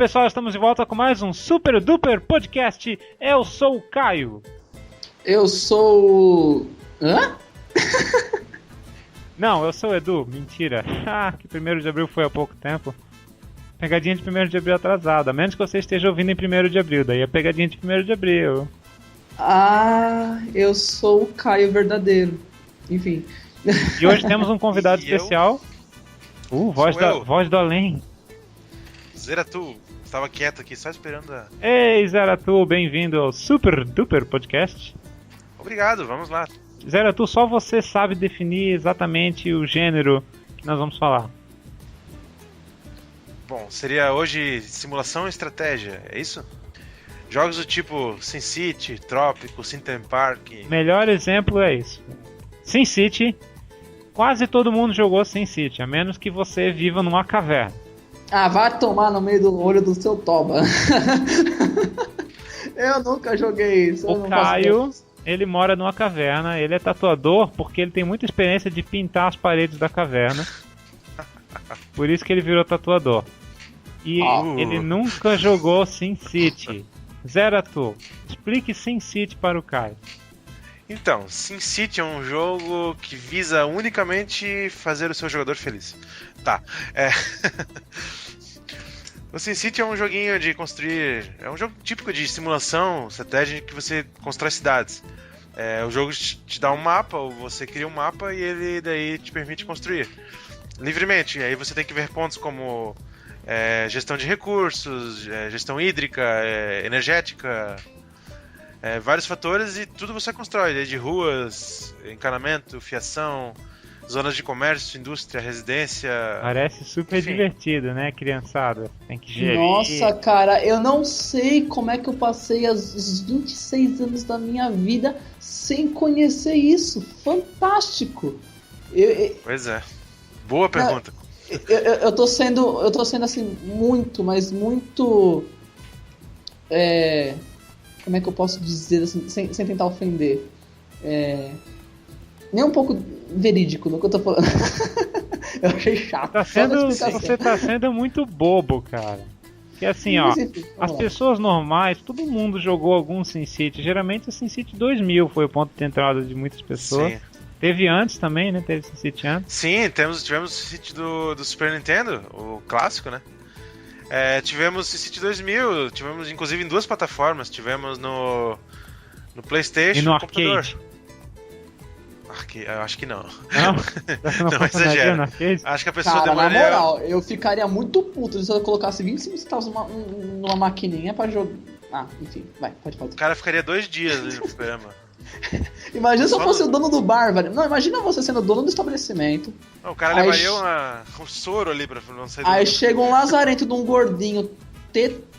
pessoal, estamos de volta com mais um Super Duper Podcast. Eu sou o Caio. Eu sou... Hã? Não, eu sou o Edu. Mentira. Que 1º de abril foi há pouco tempo. Pegadinha de 1º de abril atrasada. A menos que você esteja ouvindo em 1º de abril. Daí é pegadinha de 1º de abril. Eu sou o Caio verdadeiro. Enfim. E hoje temos um convidado especial. Voz do além. Zeratu, estava quieto aqui, só esperando a... Ei, Zeratu, bem-vindo ao Super Duper Podcast. Obrigado, vamos lá. Zeratu, só você sabe definir exatamente o gênero que nós vamos falar. Bom, seria hoje simulação e estratégia, é isso? Jogos do tipo SimCity, Trópico, Theme Park... Melhor exemplo é isso. SimCity, quase todo mundo jogou SimCity, a menos que você viva numa caverna. Vai tomar no meio do olho do seu toba. Eu nunca joguei isso. O Caio, ele mora numa caverna, ele é tatuador porque ele tem muita experiência de pintar as paredes da caverna. Por isso que ele virou tatuador. E ele nunca jogou SimCity. Zeratu, explique SimCity para o Caio. Então, SimCity é um jogo que visa unicamente fazer o seu jogador feliz. Tá, O SimCity é um joguinho de construir... É um jogo típico de simulação, estratégia, que você constrói cidades. O jogo te dá um mapa, ou você cria um mapa e ele daí te permite construir livremente. E aí você tem que ver pontos como gestão de recursos, gestão hídrica, energética... vários fatores e tudo você constrói, desde ruas, encanamento, fiação, zonas de comércio, indústria, residência... Parece super divertido, né, criançada? Tem que gerir... Nossa, cara, eu não sei como é que eu passei os 26 anos da minha vida sem conhecer isso. Fantástico! Pois é. Boa pergunta. Eu tô sendo assim, muito, mas muito... Como é que eu posso dizer assim, sem tentar ofender? Nem um pouco verídico no que eu tô falando. Eu achei chato. Você tá sendo muito bobo, cara. Porque assim, as pessoas normais, todo mundo jogou algum SimCity. Geralmente o SimCity 2000 foi o ponto de entrada de muitas pessoas. Sim. Teve antes também, né? Teve SimCity antes. Sim, tivemos o SimCity do Super Nintendo, o clássico, né? Tivemos SimCity 2000, tivemos inclusive em 2 plataformas, tivemos no PlayStation e no computador. Arcade. Eu acho que não. Não exagera. Acho que a pessoa demoraria... na moral, eu ficaria muito puto se eu colocasse 25 centavos numa maquininha pra jogar. Enfim, pode falar. O cara ficaria 2 dias ali no programa. Imagina se eu fosse o dono do bar, velho. Não, imagina você sendo o dono do estabelecimento. O cara levaria um soro ali pra não sair do... Aí chega um lazarento de um gordinho,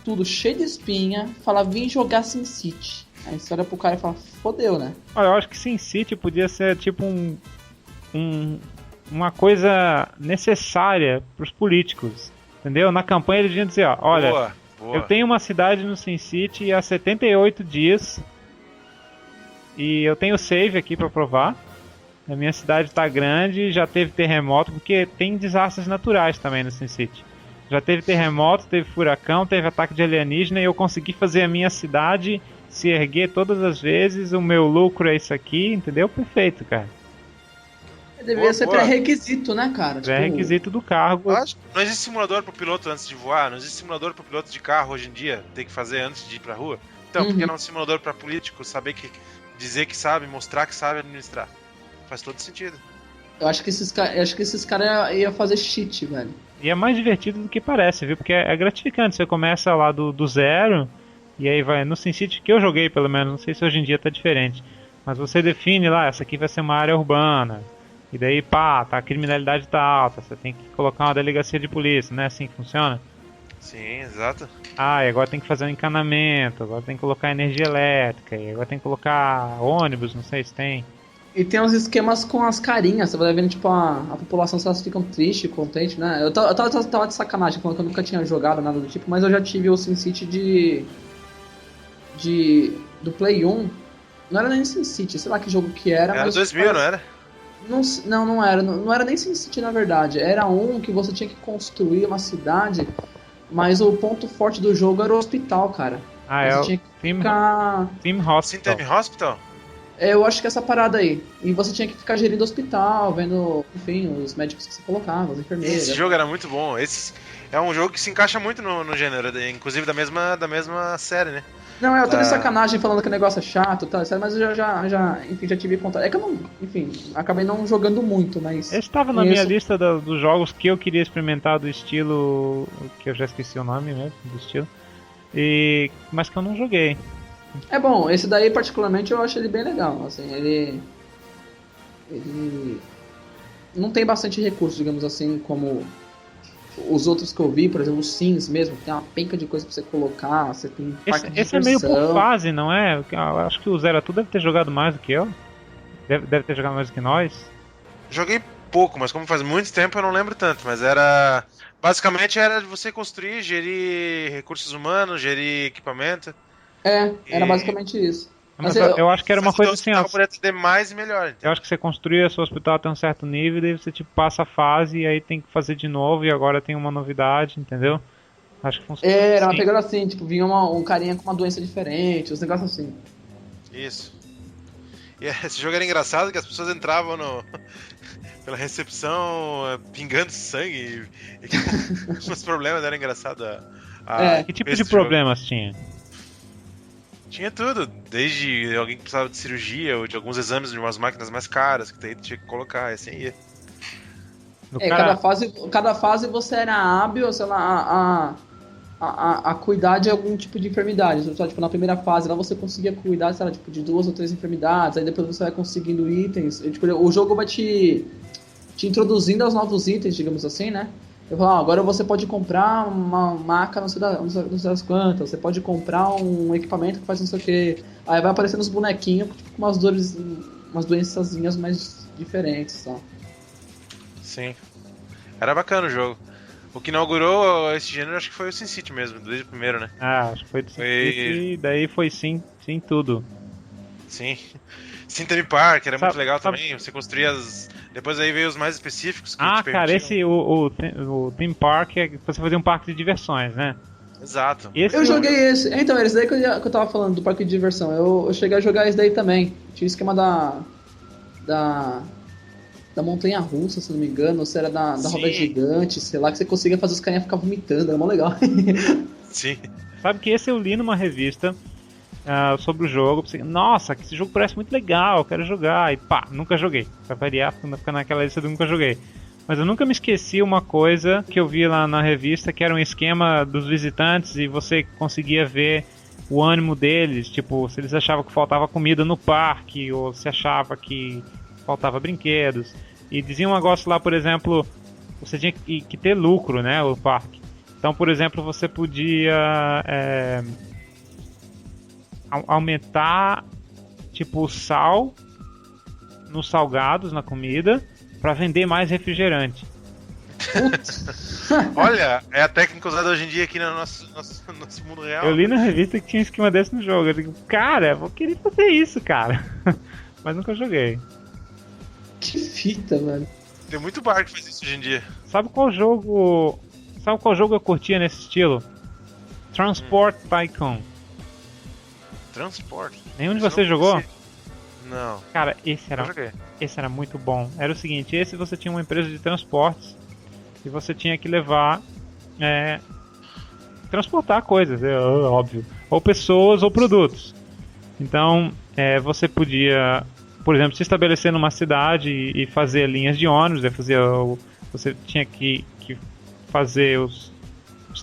tudo cheio de espinha, fala, vim jogar SimCity. Aí você olha pro cara e fala, fodeu, né? Olha, eu acho que SimCity podia ser tipo uma coisa necessária pros políticos, entendeu? Na campanha eles iam dizer, olha, boa. Eu tenho uma cidade no SimCity há 78 dias e eu tenho save aqui pra provar. A minha cidade tá grande, já teve terremoto, porque tem desastres naturais também no SimCity. Já teve terremoto, teve furacão, teve ataque de alienígena e eu consegui fazer a minha cidade se erguer todas as vezes, o meu lucro é isso aqui, entendeu? Perfeito, cara. Deveria ser pré-requisito, né, cara? Pré-requisito do cargo. Não existe simulador pro piloto antes de voar, não existe simulador pro piloto de carro hoje em dia, tem que fazer antes de ir pra rua. Então, por que não um simulador pra político dizer que sabe, mostrar que sabe administrar? Faz todo sentido. Eu acho que esses caras iam fazer cheat, velho. E é mais divertido do que parece, viu? Porque é gratificante, você começa lá do zero... E aí vai, no SimCity que eu joguei pelo menos, não sei se hoje em dia tá diferente, mas você define lá, essa aqui vai ser uma área urbana, e daí a criminalidade tá alta, você tem que colocar uma delegacia de polícia, não é assim que funciona? Sim, exato. E agora tem que fazer um encanamento, agora tem que colocar energia elétrica, e agora tem que colocar ônibus, não sei se tem. E tem uns esquemas com as carinhas, você vai vendo, tipo, a população, se elas ficam tristes, contentes, né? Eu tava de sacanagem, falando que eu nunca tinha jogado nada do tipo, mas eu já tive o SimCity do Play 1, não era nem SimCity, sei lá que jogo que era. Era 2000, não era? Não era nem SimCity na verdade, era um que você tinha que construir uma cidade Mas o ponto forte do jogo era o hospital, cara. Você tinha que ficar... Team Hospital. Team Hospital? Eu acho que é essa parada aí. E você tinha que ficar gerindo o hospital, vendo, enfim, os médicos que você colocava, as enfermeiras. Esse jogo era muito bom. Esse é um jogo que se encaixa muito no gênero, inclusive da mesma série, né? Não, eu tô de sacanagem falando que o negócio é chato, tá? Mas eu já tive contato. É que eu não, enfim, acabei não jogando muito, mas... Esse estava na minha lista dos jogos que eu queria experimentar do estilo... que eu já esqueci o nome mesmo, do estilo. Mas que eu não joguei. É bom, esse daí particularmente eu acho ele bem legal, assim, ele não tem bastante recurso, digamos assim, como os outros que eu vi, por exemplo, os Sims mesmo, tem uma penca de coisa pra você colocar, você tem parque de esse é meio por fase, não é? Eu acho que o Zeratu deve ter jogado mais do que eu, deve ter jogado mais do que nós. Joguei pouco, mas como faz muito tempo eu não lembro tanto, mas basicamente era de você construir, gerir recursos humanos, gerir equipamento. Era basicamente isso. Mas eu acho que era uma coisa assim, ó. Poder atender mais e melhor. Então. Eu acho que você construía seu hospital até um certo nível, e daí você tipo passa a fase e aí tem que fazer de novo e agora tem uma novidade, entendeu? Acho que funciona. Era uma pegada assim, tipo, vinha um carinha com uma doença diferente, uns negócios assim. Isso. E esse jogo era engraçado que as pessoas entravam pela recepção pingando sangue e os problemas eram engraçados. Que tipo de problemas tinha? Tinha tudo, desde alguém que precisava de cirurgia ou de alguns exames de umas máquinas mais caras que daí tinha que colocar, e assim ia. Cada fase você era hábil, sei lá, a cuidar de algum tipo de enfermidade. Então, tipo, na primeira fase lá você conseguia cuidar, sei lá, tipo, de 2 ou 3 enfermidades, aí depois você vai conseguindo itens. Tipo, o jogo vai te introduzindo aos novos itens, digamos assim, né? Eu falo, agora você pode comprar uma maca não sei das quantas, você pode comprar um equipamento que faz não sei o que. Aí vai aparecendo os bonequinhos tipo, com umas doençazinhas mais diferentes, tá? Sim. Era bacana o jogo. O que inaugurou esse gênero acho que foi o SimCity mesmo, desde o primeiro, né? Acho que foi do SimCity e daí foi sim tudo. Sim. Sim, Theme Park era muito legal também, você construía Depois aí veio os mais específicos que te permitiam. O Theme Park é que você fazia um parque de diversões, né? Exato. Eu joguei esse. Então, era esse daí que eu tava falando, do parque de diversão. Eu cheguei a jogar esse daí também. Tinha o esquema da montanha russa, se não me engano, ou se era da roda gigante, sei lá, que você conseguia fazer os carinha ficar vomitando, era mó legal. Sim. Sabe que esse eu li numa revista sobre o jogo. Nossa, que esse jogo parece muito legal, eu quero jogar. E pá, nunca joguei. Pra variar, ficar naquela lista do nunca joguei. Mas eu nunca me esqueci uma coisa que eu vi lá na revista, que era um esquema dos visitantes e você conseguia ver o ânimo deles, tipo, se eles achavam que faltava comida no parque, ou se achava que faltava brinquedos. E dizia um negócio lá, por exemplo, você tinha que ter lucro, né, o parque. Então, por exemplo, você podia aumentar, tipo, o sal nos salgados, na comida, para vender mais refrigerante. Olha, é a técnica usada hoje em dia aqui no nosso mundo real. Eu li na revista que tinha um esquema desse no jogo. Eu digo, cara, vou querer fazer isso, cara. Mas nunca joguei. Que fita, velho. Tem muito bar que faz isso hoje em dia. Sabe qual jogo eu curtia nesse estilo? Transport Tycoon. Transport? Nenhum de vocês jogou? Não. Cara, esse era muito bom. Era o seguinte, esse você tinha uma empresa de transportes e você tinha que levar, transportar coisas, óbvio, ou pessoas ou produtos. Então, você podia, por exemplo, se estabelecer numa cidade e fazer linhas de ônibus, você tinha que fazer os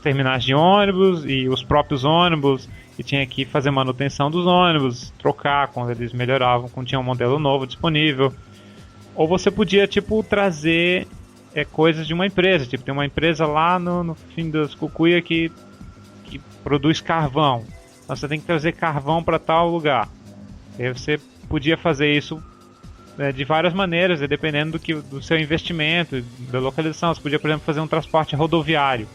terminais de ônibus e os próprios ônibus, e tinha que fazer manutenção dos ônibus, trocar quando eles melhoravam, quando tinha um modelo novo disponível. Ou você podia, tipo, trazer coisas de uma empresa. Tipo, tem uma empresa lá no fim das Cucuia que produz carvão. Então você tem que trazer carvão para tal lugar. E aí você podia fazer isso de várias maneiras, dependendo do seu investimento, da localização. Você podia, por exemplo, fazer um transporte rodoviário.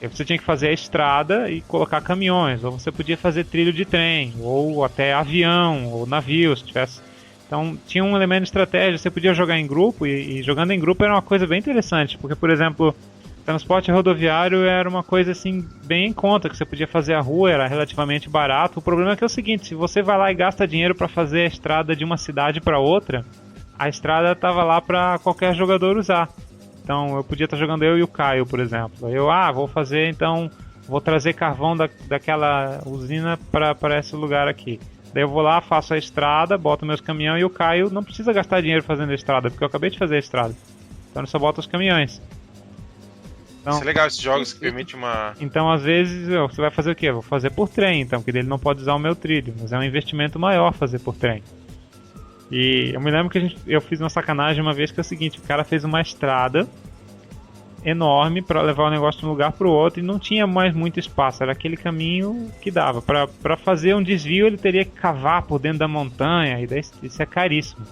Aí você tinha que fazer a estrada e colocar caminhões, ou você podia fazer trilho de trem, ou até avião, ou navio, se tivesse. Então tinha um elemento de estratégia, você podia jogar em grupo, e jogando em grupo era uma coisa bem interessante, porque, por exemplo, Transporte rodoviário era uma coisa assim bem em conta, que você podia fazer a rua, era relativamente barato. O problema é que é o seguinte, se você vai lá e gasta dinheiro para fazer a estrada de uma cidade para outra, a estrada estava lá para qualquer jogador usar. Então eu podia estar jogando eu e o Caio, por exemplo. Vou trazer carvão daquela usina para esse lugar aqui. Daí eu vou lá, faço a estrada, boto meus caminhões e o Caio não precisa gastar dinheiro fazendo a estrada, porque eu acabei de fazer a estrada. Então eu só boto os caminhões. Então, isso é legal, esses jogos que permitem uma... Então, às vezes, você vai fazer o quê? Eu vou fazer por trem, então, porque ele não pode usar o meu trilho, mas é um investimento maior fazer por trem. E eu me lembro que eu fiz uma sacanagem uma vez que é o seguinte, o cara fez uma estrada enorme para levar o negócio de um lugar para o outro e não tinha mais muito espaço, era aquele caminho que dava. Para fazer um desvio ele teria que cavar por dentro da montanha, e daí, isso é caríssimo.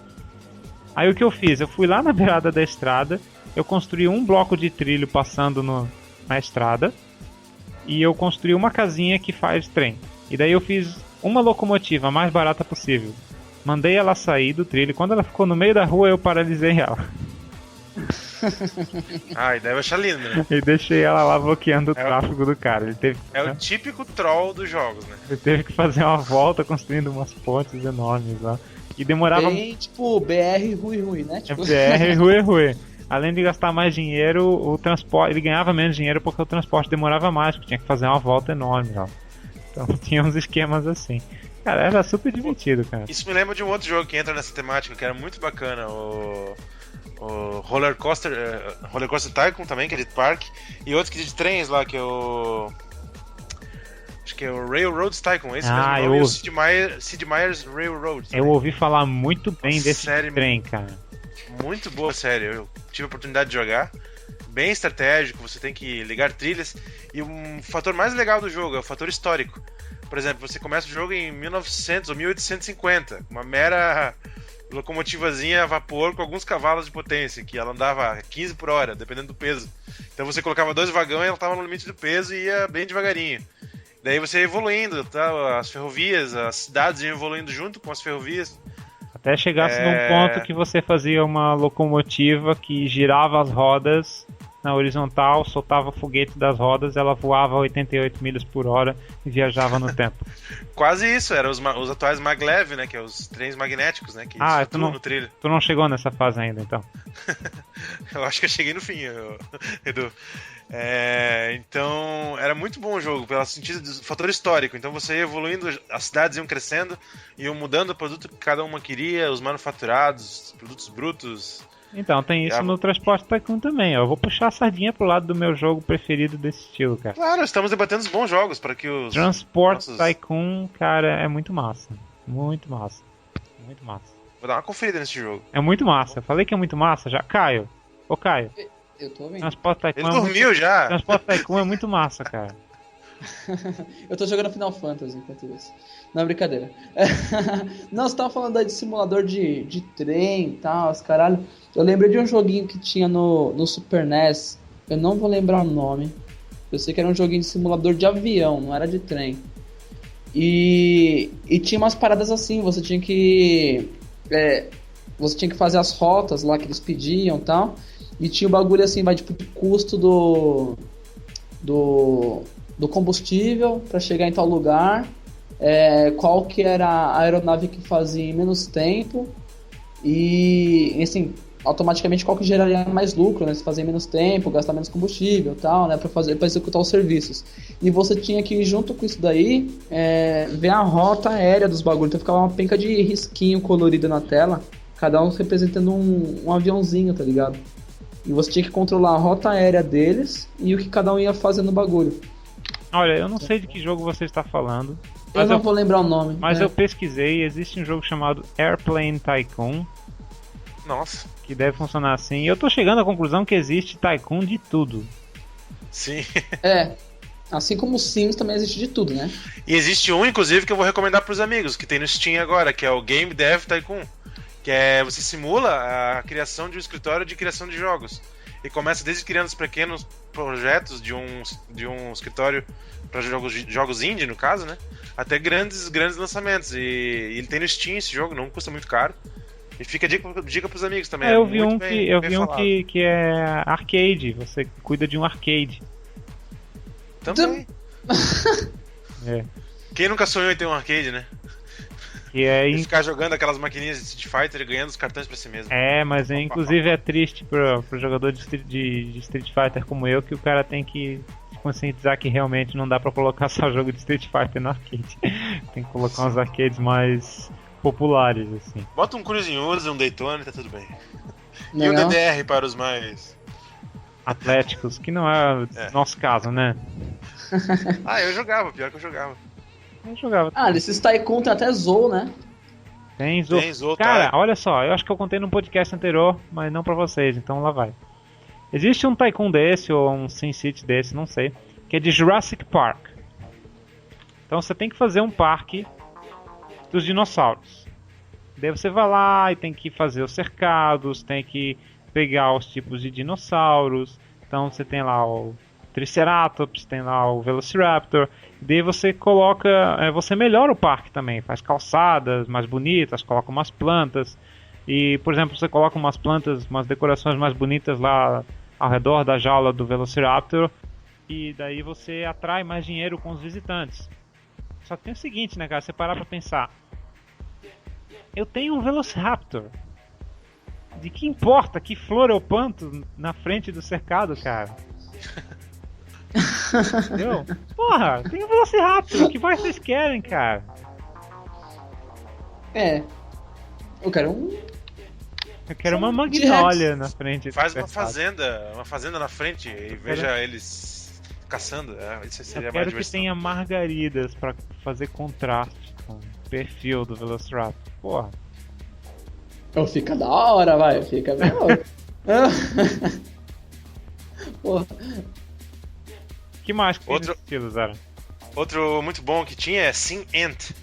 Aí o que eu fiz? Eu fui lá na beirada da estrada, eu construí um bloco de trilho passando na estrada e eu construí uma casinha que faz trem. E daí eu fiz uma locomotiva a mais barata possível. Mandei ela sair do trilho e quando ela ficou no meio da rua eu paralisei ela. E deve achar lindo, né? E deixei ela lá bloqueando o tráfego do cara. O típico troll dos jogos, né? Ele teve que fazer uma volta construindo umas pontes enormes lá. E demorava... Bem, tipo, BR ruim, né? Tipo... BR ruim. Além de gastar mais dinheiro, o transporte, ele ganhava menos dinheiro porque o transporte demorava mais, porque tinha que fazer uma volta enorme, ó. Então tinha uns esquemas assim. Cara, era super divertido, cara. Isso me lembra de um outro jogo que entra nessa temática, que era muito bacana, o Roller Coaster Tycoon também, que é de parque, e outro que é de trens lá, que é o... Acho que é o Railroad Tycoon, esse mesmo nome, o Sid Meier's Railroad. Eu ouvi falar muito bem desse trem, cara. Muito boa série, eu tive a oportunidade de jogar. Bem estratégico, você tem que ligar trilhas. E um fator mais legal do jogo é o fator histórico. Por exemplo, você começa o jogo em 1900 ou 1850, uma mera locomotivazinha a vapor com alguns cavalos de potência, que ela andava 15 por hora, dependendo do peso. Então você colocava 2 vagões e ela estava no limite do peso e ia bem devagarinho. Daí você ia evoluindo, tá? As ferrovias, as cidades iam evoluindo junto com as ferrovias. Até chegasse num ponto que você fazia uma locomotiva que girava as rodas na horizontal, soltava o foguete das rodas, ela voava a 88 milhas por hora e viajava no tempo. Quase isso, eram os atuais maglev, né, que é os trens magnéticos, né, que atuam no trilho. Tu não chegou nessa fase ainda, então? Eu acho que eu cheguei no fim, Edu. Então, era muito bom o jogo, pelo sentido do fator histórico. Então você ia evoluindo, as cidades iam crescendo, iam mudando o produto que cada uma queria, os manufaturados, produtos brutos. Então, tem isso no Transporte Tycoon também. Eu vou puxar a sardinha pro lado do meu jogo preferido desse estilo, cara. Claro, estamos debatendo os bons jogos para que os... Transporte Tycoon, cara, é muito massa. Muito massa. Muito massa. Vou dar uma conferida nesse jogo. É muito massa. Eu falei que é muito massa já. Caio. Ô, Caio. Eu tô vendo. Transporte Tycoon Ele dormiu já. Transporte Tycoon é muito massa, cara. Eu tô jogando Final Fantasy enquanto isso. Não, brincadeira. Não, você tava falando aí de simulador de trem e tal, os caralho. Eu lembrei de um joguinho que tinha no Super NES. Eu não vou lembrar o nome. Eu sei que era um joguinho de simulador de avião, não era de trem. E tinha umas paradas assim, você tinha que fazer as rotas lá que eles pediam e tal. E tinha o bagulho assim, vai tipo de custo do combustível para chegar em tal lugar, qual que era a aeronave que fazia em menos tempo e assim, automaticamente qual que geraria mais lucro, né? Se fazer em menos tempo, gastar menos combustível e tal, né? Para executar os serviços. E você tinha que, junto com isso daí, ver a rota aérea dos bagulhos. Então ficava uma penca de risquinho colorido na tela, cada um representando um aviãozinho, tá ligado? E você tinha que controlar a rota aérea deles e o que cada um ia fazer no bagulho. Olha, eu não sei de que jogo você está falando. Eu não vou lembrar o nome. Mas eu pesquisei, existe um jogo chamado Airplane Tycoon. Nossa. Que deve funcionar assim. E eu tô chegando à conclusão que existe Tycoon de tudo. Sim. Assim como o Sims também existe de tudo, né? E existe um, inclusive, que eu vou recomendar pros amigos, que tem no Steam agora, que é o Game Dev Tycoon. Que você simula a criação de um escritório de criação de jogos. E começa desde criando os pequenos projetos de um escritório para jogos indie, no caso, né? Até grandes lançamentos. E ele tem no Steam esse jogo, não custa muito caro. E fica dica pros amigos também. Eu vi um que é arcade, você cuida de um arcade. Também. Quem nunca sonhou em ter um arcade, né? E ficar jogando aquelas maquininhas de Street Fighter e ganhando os cartões pra si mesmo. Mas inclusive é triste pro jogador de Street Fighter como eu, que o cara tem que conscientizar que realmente não dá pra colocar só jogo de Street Fighter no arcade. Tem que colocar uns arcades mais populares, assim. Bota um Cruising Wars, um Daytona e tá tudo bem. E um DDR para os mais... atléticos, que não é nosso caso, né? Eu jogava, pior que eu jogava. Desses Tycoon tem até Zou, né? Tem Zou. Cara, olha só, eu acho que eu contei num podcast anterior, mas não pra vocês, então lá vai. Existe um Tycoon desse, ou um SimCity desse, não sei, que é de Jurassic Park. Então você tem que fazer um parque dos dinossauros. Daí você vai lá e tem que fazer os cercados, tem que pegar os tipos de dinossauros. Então você tem lá o Triceratops, tem lá o Velociraptor. Daí você coloca, você melhora o parque também, faz calçadas mais bonitas, coloca umas plantas. E, por exemplo, você coloca umas plantas, umas decorações mais bonitas lá ao redor da jaula do Velociraptor. E daí você atrai mais dinheiro com os visitantes. Só que tem o seguinte, né, cara, você parar pra pensar. Eu tenho um Velociraptor. De que importa que flor eu planto na frente do cercado, cara? Entendeu? Porra, tem um Velociraptor. O que mais vocês querem, cara? Eu quero Eu quero uma magnólia na frente. Faz uma fazenda na frente e veja eles caçando. Isso seria eu mais quero diversão. que tenha margaridas pra fazer contraste com o perfil do Velociraptor. Porra. Fica da hora, vai. Fica bem louco. Porra. Que mais que tem nesse estilo, Zara? Outro muito bom que tinha é Sim Ant.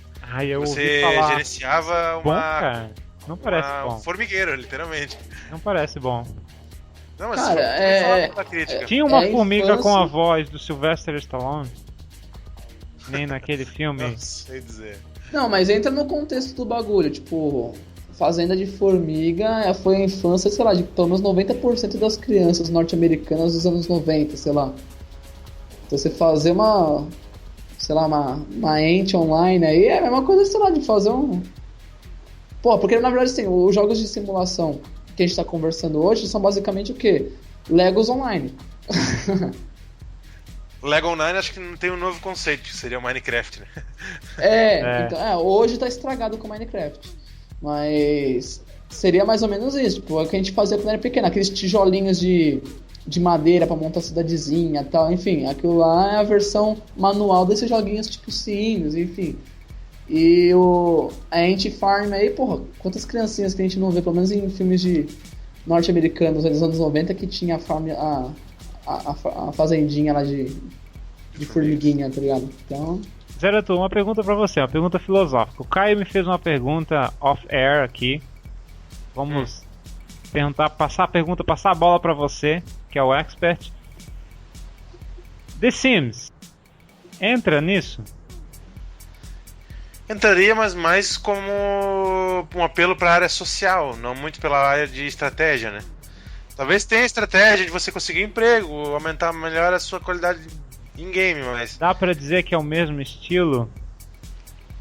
Eu Você ouvi falar. gerenciava Bom, cara? Não parece bom. Um formigueiro, literalmente. Não parece bom. Não, mas cara, crítica. Tinha uma formiga com a voz do Sylvester Stallone? Nem naquele filme? Não sei dizer. Não, mas entra no contexto do bagulho. Tipo, Fazenda de Formiga foi a infância, sei lá, de pelo menos 90% das crianças norte-americanas dos anos 90, sei lá. Então você fazer uma ente online aí é a mesma coisa, sei lá, de fazer um... Pô, porque na verdade, assim, os jogos de simulação que a gente tá conversando hoje são basicamente o quê? Legos online. Lego Online acho que não tem um novo conceito, que seria o Minecraft, né? Então, hoje tá estragado com Minecraft. Mas seria mais ou menos isso, tipo, é o que a gente fazia quando era pequeno, aqueles tijolinhos de madeira pra montar cidadezinha e tal, enfim, aquilo lá é a versão manual desses joguinhos tipo Sims, enfim. E a Ant Farm aí, porra, quantas criancinhas que a gente não vê, pelo menos em filmes de norte-americanos dos anos 90, que tinha a fazendinha lá de formiguinha, tá ligado? Então... Zerato, uma pergunta pra você, uma pergunta filosófica. O Caio me fez uma pergunta off-air aqui. Vamos passar a bola pra você, que é o expert. The Sims entra nisso? Entraria, mas mais como um apelo para a área social, não muito pela área de estratégia, né? Talvez tenha estratégia de você conseguir emprego, aumentar melhor a sua qualidade em game, mas... Dá pra dizer que é o mesmo estilo?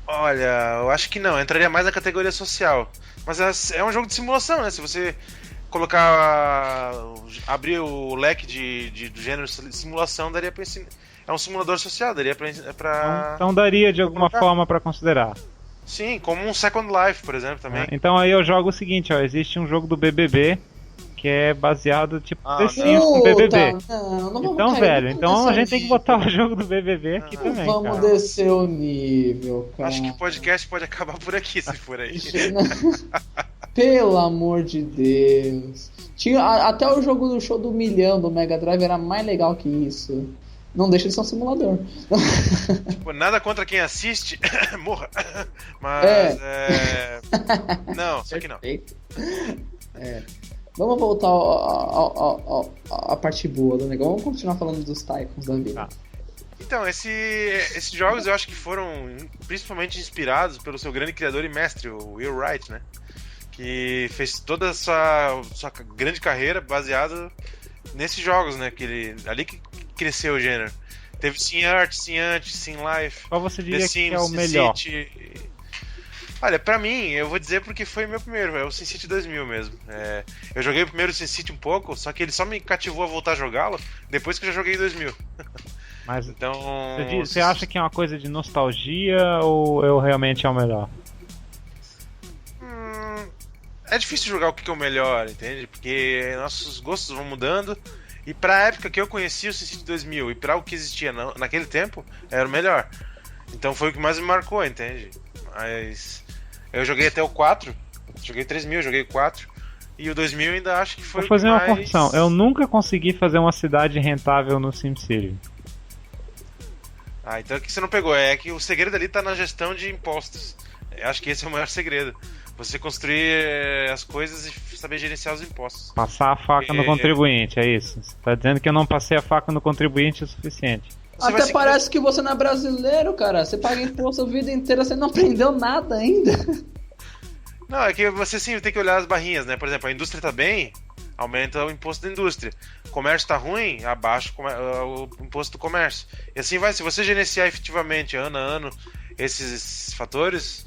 Olha, eu acho que não, entraria mais na categoria social. Mas é um jogo de simulação, né? Se você abrir o leque do gênero simulação, daria pra ensinar. É um simulador social, daria pra... Então daria de alguma forma pra considerar. Sim, como um Second Life, por exemplo, também. Então aí eu jogo o seguinte, existe um jogo do BBB que é baseado tipo The Sims com BBB. Então, velho, então a gente tem que botar o jogo do BBB aqui também, vamos descer o nível, cara. Acho que o podcast pode acabar por aqui, se for aí. Pelo amor de Deus. Até o jogo do Show do Milhão do Mega Drive era mais legal que isso. Não deixa de ser um simulador. Tipo, nada contra quem assiste, morra. Mas não, só que não. Vamos voltar à parte boa do negócio. Vamos continuar falando dos Tycoons da vida. Então, esses jogos eu acho que foram principalmente inspirados pelo seu grande criador e mestre, o Will Wright, né? que fez toda a sua grande carreira baseada nesses jogos, né? Ali que cresceu o gênero. Teve SimArt, SimAnt, SimLife. Qual você diria The Sims, que é o melhor? SimCity. Olha, pra mim, eu vou dizer porque foi meu primeiro, é o SimCity 2000 mesmo. Eu joguei o primeiro SimCity um pouco, só que ele só me cativou a voltar a jogá-lo depois que eu já joguei 2000. Mas então, você acha que é uma coisa de nostalgia ou realmente é o melhor? É difícil julgar o que é o melhor, entende? Porque nossos gostos vão mudando. E pra época que eu conheci o SimCity 2000 e pra o que existia naquele tempo, era o melhor. Então foi o que mais me marcou, entende? Mas eu joguei até o 4, joguei 3000, joguei o 4. E o 2000 ainda acho que foi. Vou fazer uma correção. Eu nunca consegui fazer uma cidade rentável no SimCity. Então o que você não pegou? É que o segredo ali tá na gestão de impostos. Eu acho que esse é o maior segredo. Você construir as coisas e saber gerenciar os impostos. Passar a faca no contribuinte, é isso? Você tá dizendo que eu não passei a faca no contribuinte o suficiente. Até parece que você não é brasileiro, cara. Você paga imposto a vida inteira, você não aprendeu nada ainda. Não, é que você sim tem que olhar as barrinhas, né? Por exemplo, a indústria tá bem, aumenta o imposto da indústria. O comércio tá ruim, abaixa o imposto do comércio. E assim vai. Se você gerenciar efetivamente, ano a ano, esses fatores,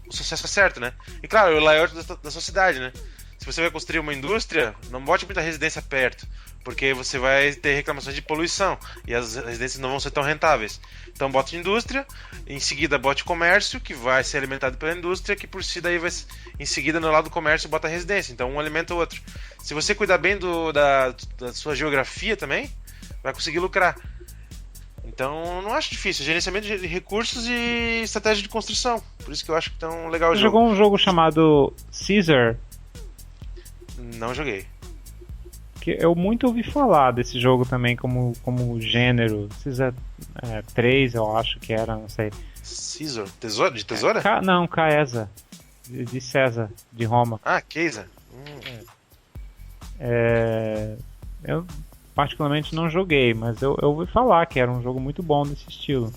o sucesso é certo, né? E claro, o layout da sua cidade, né? Se você vai construir uma indústria, não bote muita residência perto, porque você vai ter reclamações de poluição e as residências não vão ser tão rentáveis. Então bote indústria, em seguida bote comércio, que vai ser alimentado pela indústria, que por si daí vai, em seguida no lado do comércio bota residência. Então um alimenta o outro. Se você cuidar bem da sua geografia também, vai conseguir lucrar. Então não acho difícil, gerenciamento de recursos e estratégia de construção. Por isso que eu acho tão legal o Você jogo. jogou um jogo chamado Caesar? Não joguei. Que eu muito ouvi falar desse jogo também como gênero. Caesar 3, eu acho que era, não sei. Caesar? Tesoura? De tesoura? Não, Caesar. De César, de Roma. Caesar. Eu particularmente não joguei, mas eu ouvi falar que era um jogo muito bom desse estilo.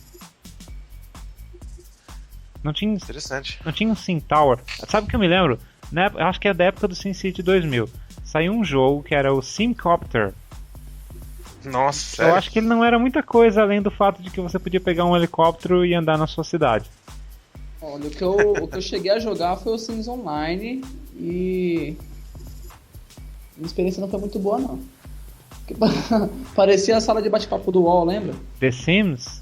Não tinha, interessante. Não tinha um Sim Tower. Sabe o que eu me lembro? Eu acho que é da época do SimCity 2000. Saiu um jogo que era o Simcopter. Nossa, sério? Eu acho que ele não era muita coisa além do fato de que você podia pegar um helicóptero e andar na sua cidade. Olha, o que eu cheguei a jogar foi o Sims Online e a experiência não foi muito boa, não. Parecia a sala de bate-papo do UOL, lembra? The Sims?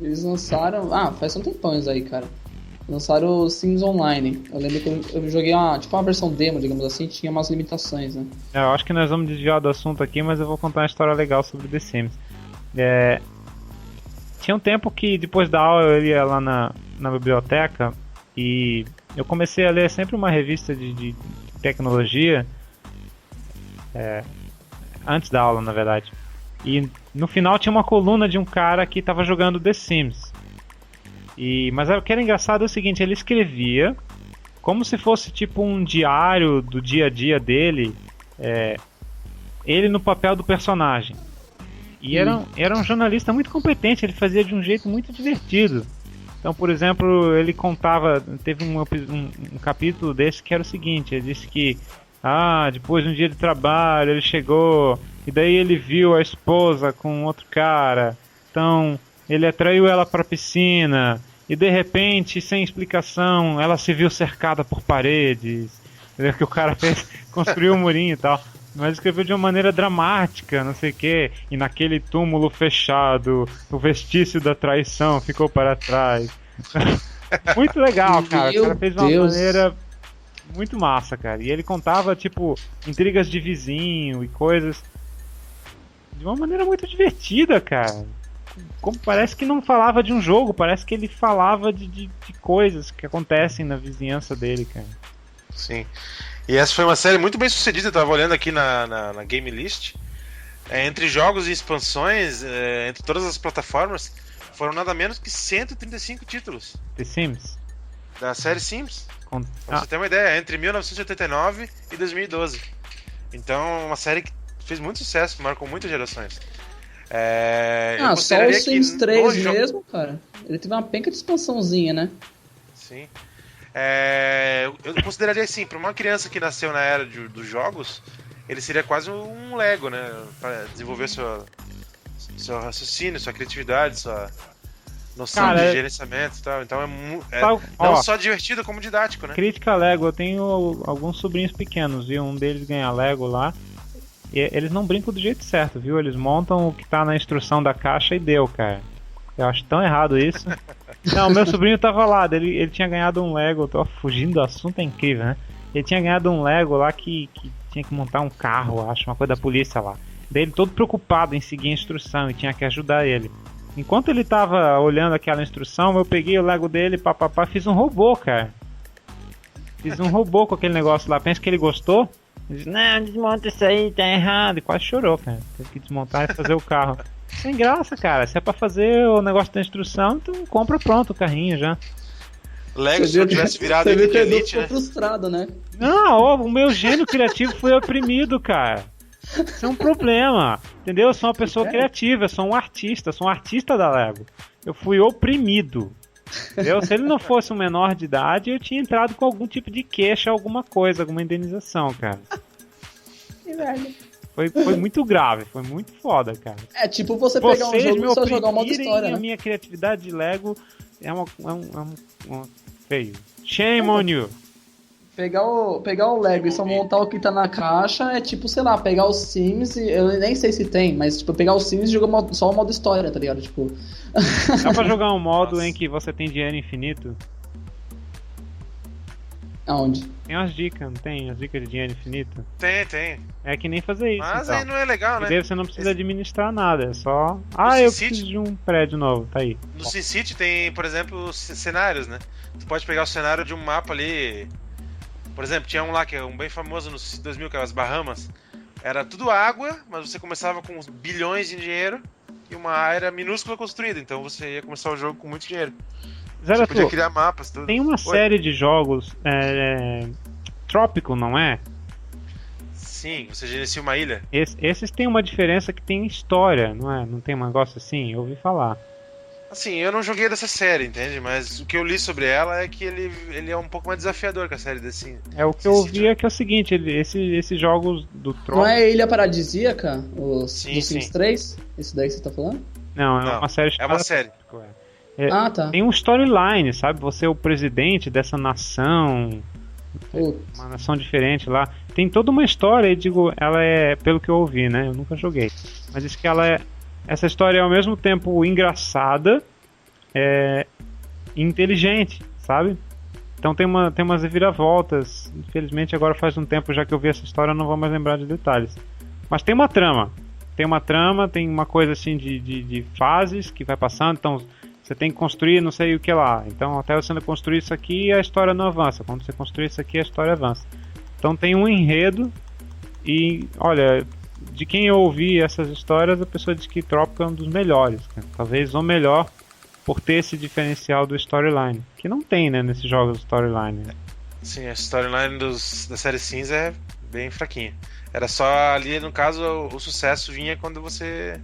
Eles lançaram... faz um tempão isso aí, cara. Lançaram o Sims Online. Eu lembro que eu joguei uma versão demo, digamos assim, tinha umas limitações, né? Eu acho que nós vamos desviar do assunto aqui, mas eu vou contar uma história legal sobre The Sims. Tinha um tempo que depois da aula eu ia lá na biblioteca e eu comecei a ler sempre uma revista de tecnologia, antes da aula, na verdade. E no final tinha uma coluna de um cara que estava jogando The Sims. Mas o que era engraçado é o seguinte, ele escrevia como se fosse tipo um diário do dia a dia dele, ele no papel do personagem. E era um jornalista muito competente, ele fazia de um jeito muito divertido. Então, por exemplo, ele contava, teve um capítulo desse que era o seguinte, ele disse que depois de um dia de trabalho ele chegou e daí ele viu a esposa com outro cara, então ele atraiu ela para a piscina e de repente, sem explicação, ela se viu cercada por paredes. Entendeu? Que o cara construiu um murinho e tal. Mas escreveu de uma maneira dramática, não sei o quê. E naquele túmulo fechado, o vestício da traição ficou para trás. Muito legal, cara. O cara fez de uma maneira muito massa, cara. E ele contava, tipo, intrigas de vizinho e coisas de uma maneira muito divertida, cara. Como parece que não falava de um jogo, parece que ele falava de coisas que acontecem na vizinhança dele, cara. Sim. E essa foi uma série muito bem sucedida, eu tava olhando aqui na Game List. Entre jogos e expansões, entre todas as plataformas, foram nada menos que 135 títulos. The Sims? Da série Sims. Pra você ter uma ideia, entre 1989 e 2012. Então, uma série que fez muito sucesso, marcou muitas gerações. Só o Sims 3 mesmo, cara. Ele teve uma penca de expansãozinha, né? Sim. Eu consideraria assim, para uma criança que nasceu na era dos jogos, ele seria quase um Lego, né? Para desenvolver seu raciocínio, sua criatividade, sua noção de gerenciamento e tal. Então não só divertido, como didático, né? Crítica Lego, eu tenho alguns sobrinhos pequenos, e um deles ganha Lego lá. E eles não brincam do jeito certo, viu? Eles montam o que tá na instrução da caixa e deu, cara. Eu acho tão errado isso. Não, meu sobrinho tava lá, ele tinha ganhado um Lego, eu tô fugindo do assunto, é incrível, né? Ele tinha ganhado um Lego lá que tinha que montar um carro, acho, uma coisa da polícia lá. Daí ele todo preocupado em seguir a instrução e tinha que ajudar ele. Enquanto ele tava olhando aquela instrução, eu peguei o Lego dele, fiz um robô, cara. Fiz um robô com aquele negócio lá, pensa que ele gostou? Ele disse, não, desmonta isso aí, tá errado. E quase chorou, cara. Teve que desmontar e fazer o carro. Sem graça, cara. Se é pra fazer o negócio da instrução, então compra pronto o carrinho já. Lego, se eu tivesse virado Elite, né? Ficou frustrado, né? Não, o meu gênio criativo foi oprimido, cara. Isso é um problema. Entendeu? Eu sou uma pessoa criativa, eu sou um artista da Lego. Eu fui oprimido. Entendeu? Se ele não fosse um menor de idade, eu tinha entrado com algum tipo de queixa, alguma coisa, alguma indenização, cara. Que velho. Foi muito grave, foi muito foda, cara. É tipo você pegar um jogo e só jogar o modo história, né? A minha criatividade de Lego é uma feio. Shame on you. Pegar o Lego e só montar o que tá na caixa é tipo, sei lá, pegar os Sims e eu nem sei se tem, mas tipo, pegar os Sims e jogar só o modo história, tá ligado? Tipo... Dá pra jogar um modo em que você tem dinheiro infinito? Aonde? Tem umas dicas, não tem? As dicas de dinheiro infinito? Tem. É que nem fazer isso. Mas então. aí não é legal, né? E daí você não precisa administrar nada, é só... eu preciso de um prédio novo, tá aí. No SimCity tem, por exemplo, cenários, né? Tu pode pegar o cenário de um mapa ali... Por exemplo, tinha um lá que é um bem famoso no 2000, que é as Bahamas. Era tudo água, mas você começava com bilhões de dinheiro e uma área minúscula construída. Então você ia começar o jogo com muito dinheiro. Zero, você podia criar mapas, tudo. Tem uma série de jogos Trópico, não é? Sim, você gerencia uma ilha. Esses têm uma diferença que tem história, não é? Não tem um negócio assim? Eu ouvi falar. Assim, eu não joguei dessa série, entende? Mas o que eu li sobre ela é que ele é um pouco mais desafiador que a série desse. O que eu ouvi é que é o seguinte, esses jogos do Trópico... Não é Ilha Paradisíaca? Do sim. Sims 3? Esse daí que você tá falando? Não, é uma série. É uma série. Tá. Tem um storyline, sabe? Você é o presidente dessa nação, uma nação diferente lá. Tem toda uma história, e digo, ela é, pelo que eu ouvi, né? Eu nunca joguei. Mas diz que essa história é ao mesmo tempo engraçada e inteligente, sabe? Então tem umas reviravoltas. Infelizmente agora faz um tempo já que eu vi essa história, eu não vou mais lembrar de detalhes. Mas tem uma trama. Tem uma coisa assim de fases que vai passando. Então você tem que construir não sei o que lá. Então até você construir isso aqui, a história não avança. Quando você construir isso aqui, a história avança. Então tem um enredo. E olha, de quem eu ouvi essas histórias, a pessoa diz que Trópico é um dos melhores, cara. Talvez o melhor, por ter esse diferencial do storyline, que não tem, né, nesses jogos storyline. Sim, a storyline da série Sims é bem fraquinha. Era só ali, no caso, o sucesso vinha quando você...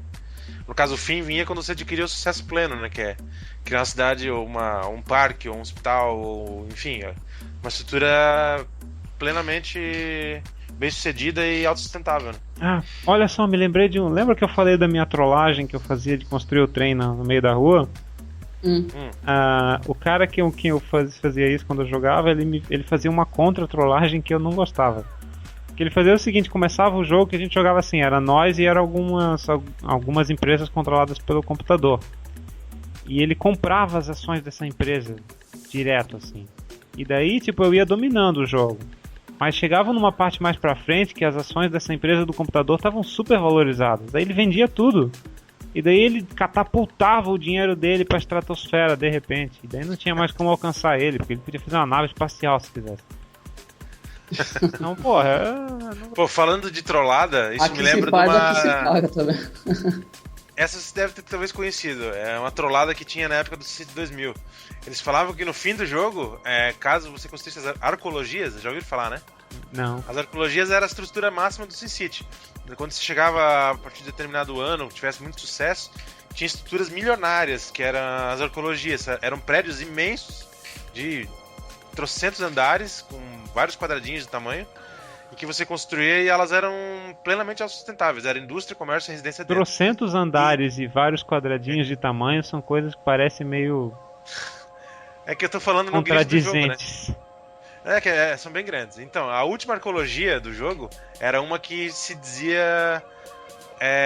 No caso, o fim vinha quando você adquiria o sucesso pleno, né, que é criar uma cidade, ou um parque, ou um hospital, ou, enfim, uma estrutura plenamente bem sucedida e autossustentável, né? Olha só, me lembrei de lembra que eu falei da minha trollagem que eu fazia de construir o trem no meio da rua? O cara que eu fazia isso quando eu jogava, ele fazia uma contra-trollagem que eu não gostava. Que ele fazia o seguinte, começava o jogo que a gente jogava assim, era nós e era algumas empresas controladas pelo computador. E ele comprava as ações dessa empresa direto, assim. E daí, tipo, eu ia dominando o jogo. Mas chegava numa parte mais pra frente que as ações dessa empresa do computador estavam super valorizadas. Daí ele vendia tudo. E daí ele catapultava o dinheiro dele pra estratosfera, de repente. E daí não tinha mais como alcançar ele, porque ele podia fazer uma nave espacial se quisesse. Então, Pô, falando de trollada, isso aqui me lembra se faz, de uma... Aqui se paga também. Essa você deve ter talvez conhecido. É uma trollada que tinha na época do SimCity 2000. Eles falavam que no fim do jogo, caso você construísse as arcologias, já ouviram falar, né? Não. As arcologias era a estrutura máxima do SimCity. Quando você chegava a partir de determinado ano, que tivesse muito sucesso, tinha estruturas milionárias, que eram as arcologias. Eram prédios imensos, de trocentos andares, com vários quadradinhos de tamanho, e que você construía e elas eram plenamente autossustentáveis. Era indústria, comércio e residência dentro. Trocentos andares e vários quadradinhos de tamanho são coisas que parecem meio... É que eu tô falando no grid do jogo, né? São bem grandes. Então, a última arqueologia do jogo era uma que se dizia...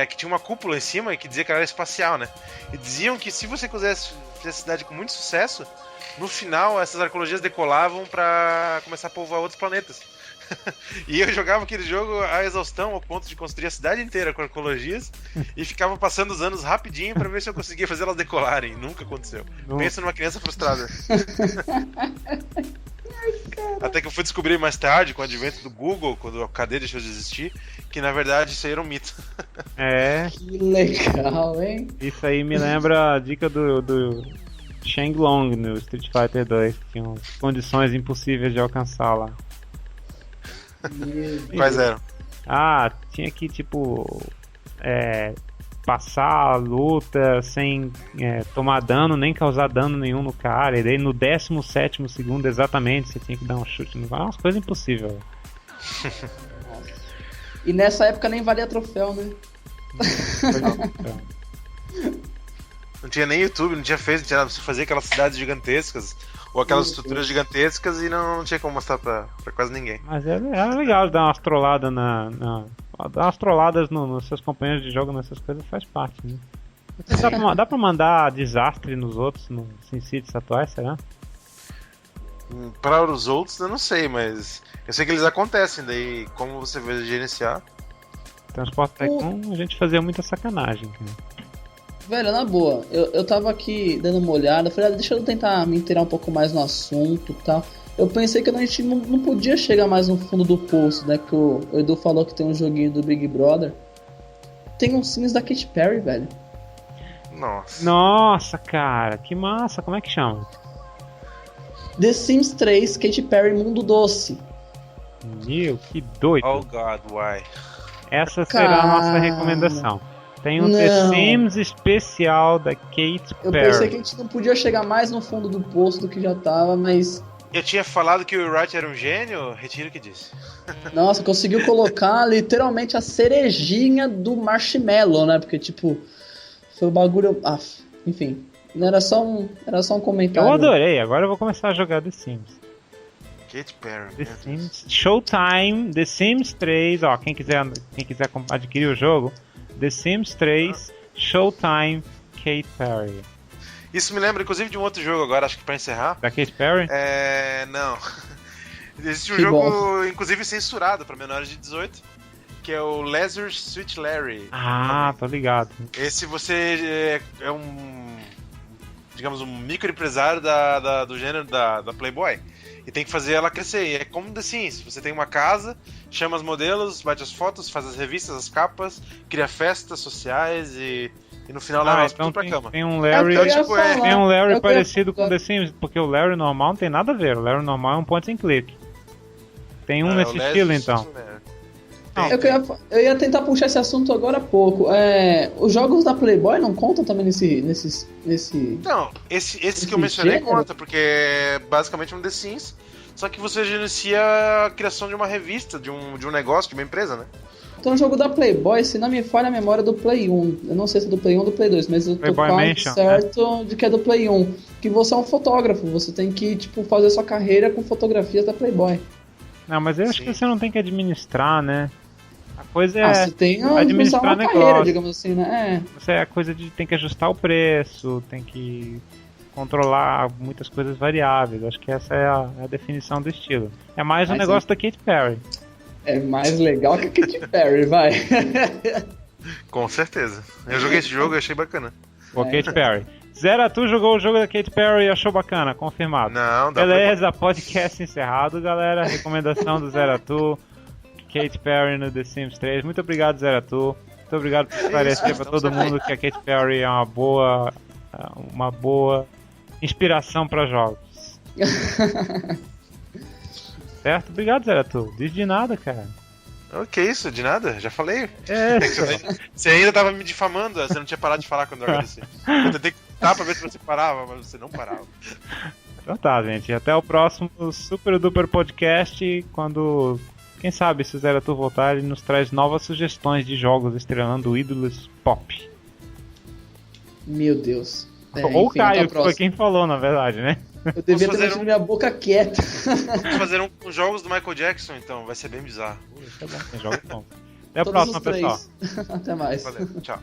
que tinha uma cúpula em cima e que dizia que era espacial, né? E diziam que se você fizesse a cidade com muito sucesso, no final essas arqueologias decolavam pra começar a povoar outros planetas. E eu jogava aquele jogo a exaustão, ao ponto de construir a cidade inteira com arqueologias e ficava passando os anos rapidinho pra ver se eu conseguia fazer elas decolarem. Nunca aconteceu. Pensa numa criança frustrada. Até que eu fui descobrir mais tarde, com o advento do Google, quando a KD deixou de existir, que na verdade isso aí era um mito. Que legal, hein? Isso aí me lembra a dica do Shenlong no Street Fighter 2, que tinham condições impossíveis de alcançar lá. Quais eram? Tinha que, tipo, passar a luta sem tomar dano, nem causar dano nenhum no cara, e daí no 17º segundo exatamente você tinha que dar um chute no cara, umas coisas impossíveis. E nessa época nem valia troféu, né? Não tinha nem YouTube, não tinha Facebook, não tinha nada, você fazia aquelas cidades gigantescas ou aquelas estruturas gigantescas e não tinha como mostrar pra quase ninguém. Mas era legal dar umas trolladas dar umas trolladas nos seus companheiros de jogo nessas coisas, faz parte, né? Dá pra mandar desastre nos outros, nos SimCities atuais, será? Para os outros eu não sei, mas eu sei que eles acontecem, daí como você vai gerenciar. Transport Tycoon a gente fazia muita sacanagem, cara. Velho, na boa, eu tava aqui dando uma olhada, falei, deixa eu tentar me inteirar um pouco mais no assunto e tal. Eu pensei que a gente não podia chegar mais no fundo do poço, né? Que o Edu falou que tem um joguinho do Big Brother. Tem uns Sims da Katy Perry, velho. Nossa, cara, que massa, como é que chama? The Sims 3, Katy Perry Mundo Doce. Meu, que doido. Oh God, why? Essa será a nossa recomendação. Tem um The Sims especial da Katy Perry. Eu pensei que a gente não podia chegar mais no fundo do poço do que já tava, mas... Eu tinha falado que o Will Wright era um gênio, retiro o que disse. Nossa, conseguiu colocar literalmente a cerejinha do marshmallow, né? Porque, tipo, foi o bagulho... enfim, era só um comentário. Eu adorei, agora eu vou começar a jogar The Sims. Katy Perry. The Sims Showtime, The Sims 3, ó, quem quiser adquirir o jogo, The Sims 3, Showtime, Katy Perry. Isso me lembra, inclusive, de um outro jogo agora, acho que pra encerrar. Da Katy Perry? Não. Existe um jogo, inclusive, censurado pra menores de 18, que é o Leisure Suit Larry. Tô ligado. Esse você é um, digamos, um microempresário do gênero da Playboy. E tem que fazer ela crescer. E é como The Sims. Você tem uma casa, chama os modelos, bate as fotos, faz as revistas, as capas, cria festas sociais e no final leva elas tudo pra cama. Tem um Larry, tem um Larry parecido com The Sims, porque o Larry normal não tem nada a ver. O Larry normal é um point and click. Tem um nesse estilo, então. Eu ia tentar puxar esse assunto agora há pouco. Os jogos da Playboy não contam também nesse... Não, esse que eu mencionei conta, porque é basicamente um The Sims, só que você gerencia a criação de uma revista, de um negócio, de uma empresa, né? Então o jogo da Playboy, se não me falha a memória, é do Play 1. Eu não sei se é do Play 1 ou do Play 2, mas eu tô quase certo de que é do Play 1. Que você é um fotógrafo, você tem que, tipo, fazer sua carreira com fotografias da Playboy. Não, mas eu acho que você não tem que administrar, né? A coisa é você tem administrar uma carreira, digamos assim, né? Você é a coisa de tem que ajustar o preço, tem que controlar muitas coisas variáveis. Acho que essa é a definição do estilo. É mais um negócio da Katy Perry. É mais legal que a Katy Perry, vai. Com certeza. Eu joguei esse jogo e achei bacana. Pô, Katy Perry. Zeratu jogou o jogo da Katy Perry e achou bacana, confirmado. Não, dá Beleza, podcast encerrado, galera. Recomendação do Zeratu, Katy Perry no The Sims 3. Muito obrigado, Zeratu. Muito obrigado por esclarecer pra todo mundo que a Katy Perry é uma boa inspiração pra jogos. Certo? Obrigado, Zeratu. Diz de nada, cara. Que isso, de nada? Já falei. Você ainda tava me difamando, você não tinha parado de falar quando eu agradeci. Eu tentei contar pra ver se você parava, mas você não parava. Então tá, gente. Até o próximo Super Duper Podcast, quando, quem sabe, se o Zero Tour voltar, ele nos traz novas sugestões de jogos estrelando ídolos pop. Meu Deus. Ou o Caio, que foi quem falou, na verdade, né? Eu devia ter deixado minha boca quieta. Vamos fazer com jogos do Michael Jackson, então. Vai ser bem bizarro. Tá bom, tem jogos bons. Até a próxima, pessoal. Até mais. Valeu, tchau.